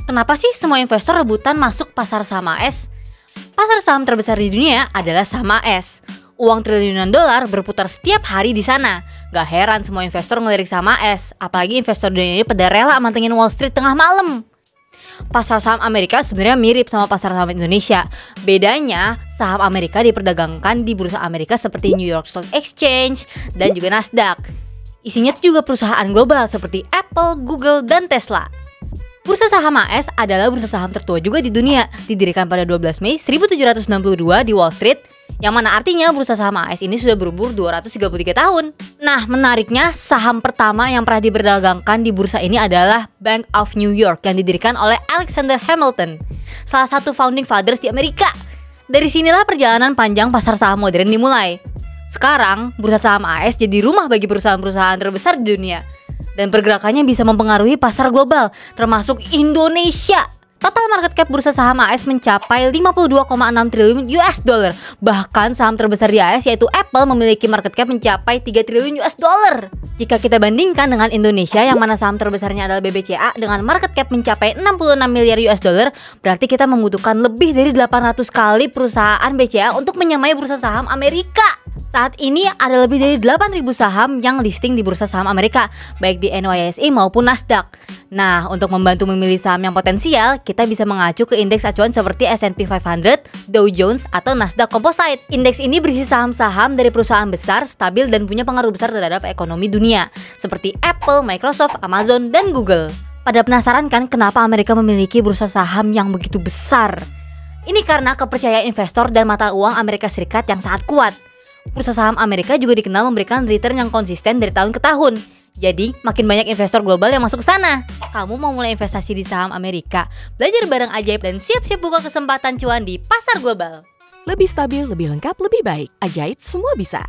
Kenapa sih semua investor rebutan masuk pasar saham AS? Pasar saham terbesar di dunia adalah saham AS. Uang triliunan dolar berputar setiap hari di sana. Gak heran semua investor ngelirik saham AS, apalagi investor dunia ini pada rela mantengin Wall Street tengah malam. Pasar saham Amerika sebenarnya mirip sama pasar saham Indonesia. Bedanya, saham Amerika diperdagangkan di bursa Amerika seperti New York Stock Exchange dan juga Nasdaq. Isinya tuh juga perusahaan global seperti Apple, Google, dan Tesla. Bursa saham AS adalah bursa saham tertua juga di dunia, didirikan pada 12 Mei 1792 di Wall Street, yang mana artinya bursa saham AS ini sudah berumur 233 tahun. Nah, menariknya, saham pertama yang pernah diperdagangkan di bursa ini adalah Bank of New York yang didirikan oleh Alexander Hamilton, salah satu founding fathers di Amerika. Dari sinilah perjalanan panjang pasar saham modern dimulai. Sekarang, bursa saham AS jadi rumah bagi perusahaan-perusahaan terbesar di dunia. Dan pergerakannya bisa mempengaruhi pasar global, termasuk Indonesia. Total market cap bursa saham AS mencapai 52,6 triliun US dollar. Bahkan saham terbesar di AS yaitu Apple memiliki market cap mencapai 3 triliun US dollar. Jika kita bandingkan dengan Indonesia yang mana saham terbesarnya adalah BBCA dengan market cap mencapai 66 miliar US dollar, berarti kita membutuhkan lebih dari 800 kali perusahaan BCA untuk menyamai bursa saham Amerika. Saat ini ada lebih dari 8.000 saham yang listing di bursa saham Amerika, baik di NYSE maupun Nasdaq. Nah, untuk membantu memilih saham yang potensial, kita bisa mengacu ke indeks acuan seperti S&P 500, Dow Jones, atau Nasdaq Composite. Indeks ini berisi saham-saham dari perusahaan besar, stabil, dan punya pengaruh besar terhadap ekonomi dunia, seperti Apple, Microsoft, Amazon, dan Google. Pada penasaran kan kenapa Amerika memiliki bursa saham yang begitu besar? Ini karena kepercayaan investor dan mata uang Amerika Serikat yang sangat kuat. Bursa saham Amerika juga dikenal memberikan return yang konsisten dari tahun ke tahun. Jadi, makin banyak investor global yang masuk ke sana. Kamu mau mulai investasi di saham Amerika? Belajar bareng Ajaib dan siap-siap buka kesempatan cuan di pasar global. Lebih stabil, lebih lengkap, lebih baik. Ajaib semua bisa.